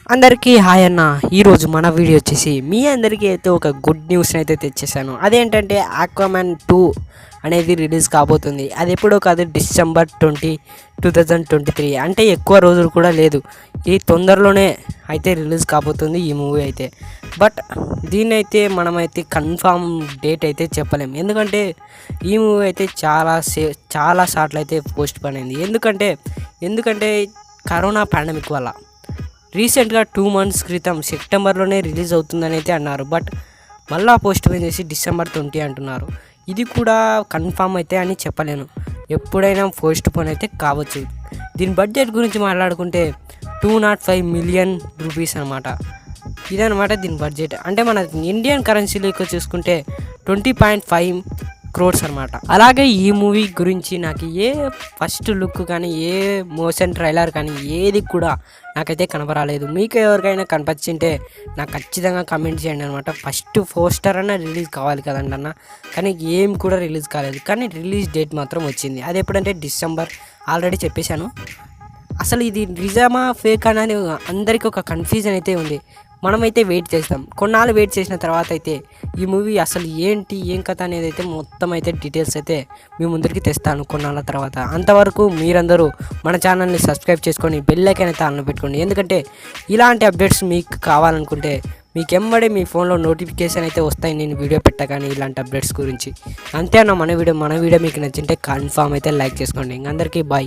అందరికీ హాయ్ అన్న. ఈరోజు మన వీడియో వచ్చేసి మీ అందరికీ అయితే ఒక గుడ్ న్యూస్ని అయితే తెచ్చేసాను. అదేంటంటే ఆక్వామ్యాన్ 2 అనేది రిలీజ్ కాబోతుంది. అది ఎప్పుడో కాదు, డిసెంబర్ 2023. అంటే ఎక్కువ రోజులు కూడా లేదు, ఈ తొందరలోనే అయితే రిలీజ్ కాబోతుంది ఈ మూవీ అయితే. బట్ దీన్ని అయితే మనమైతే కన్ఫామ్ డేట్ అయితే చెప్పలేము, ఎందుకంటే ఈ మూవీ అయితే చాలా సార్లు అయితే పోస్ట్ పోన్ అయింది. ఎందుకంటే కరోనా పాండమిక్ వల్ల రీసెంట్గా 2 months క్రితం సెప్టెంబర్లోనే రిలీజ్ అవుతుందని అయితే అన్నారు. బట్ మళ్ళీ పోస్ట్ పోన్ చేసి డిసెంబర్ 20 అంటున్నారు. ఇది కూడా కన్ఫామ్ అయితే అని చెప్పలేను, ఎప్పుడైనా పోస్ట్ పోన్ అయితే కావచ్చు. దీని బడ్జెట్ గురించి మాట్లాడుకుంటే 205 million rupees అనమాట. ఇదనమాట దీని బడ్జెట్. అంటే మన ఇండియన్ కరెన్సీలోకి చూసుకుంటే 20.5 crores అనమాట. అలాగే ఈ మూవీ గురించి నాకు ఏ ఫస్ట్ లుక్ కానీ, ఏ మోషన్ ట్రైలర్ కానీ ఏది కూడా నాకైతే కనపరాలేదు. మీకు ఎవరికైనా కనిపించింటే నాకు ఖచ్చితంగా కమెంట్ చేయండి అనమాట. ఫస్ట్ పోస్టర్ అన్న రిలీజ్ కావాలి కదండి అన్న, కానీ ఏం కూడా రిలీజ్ కాలేదు. కానీ రిలీజ్ డేట్ మాత్రం వచ్చింది. అది ఎప్పుడంటే డిసెంబర్. ఆల్రెడీ చెప్పేశాను. అసలు ఇది నిజమా ఫేక్ అనేది అందరికీ ఒక కన్ఫ్యూజన్ అయితే ఉంది. మనమైతే వెయిట్ చేస్తాం. కొన్నాళ్ళు వెయిట్ చేసిన తర్వాత అయితే ఈ మూవీ అసలు ఏంటి, ఏం కథ అనేది అయితే మొత్తం అయితే డీటెయిల్స్ అయితే మీ ముందరికి తెస్తాను కొన్నాళ్ళ తర్వాత. అంతవరకు మీరందరూ మన ఛానల్ని సబ్స్క్రైబ్ చేసుకొని బెల్ ఐకాన్ అయితే ఆన్లో పెట్టుకోండి. ఎందుకంటే ఇలాంటి అప్డేట్స్ మీకు కావాలనుకుంటే మీకు ఎమ్మడే మీ ఫోన్లో నోటిఫికేషన్ అయితే వస్తాయి నేను వీడియో పెట్టగానే ఇలాంటి అప్డేట్స్ గురించి. అంతే అన్న మన వీడియో మీకు నచ్చింటే కన్ఫామ్ అయితే లైక్ చేసుకోండి. అందరికీ బాయ్.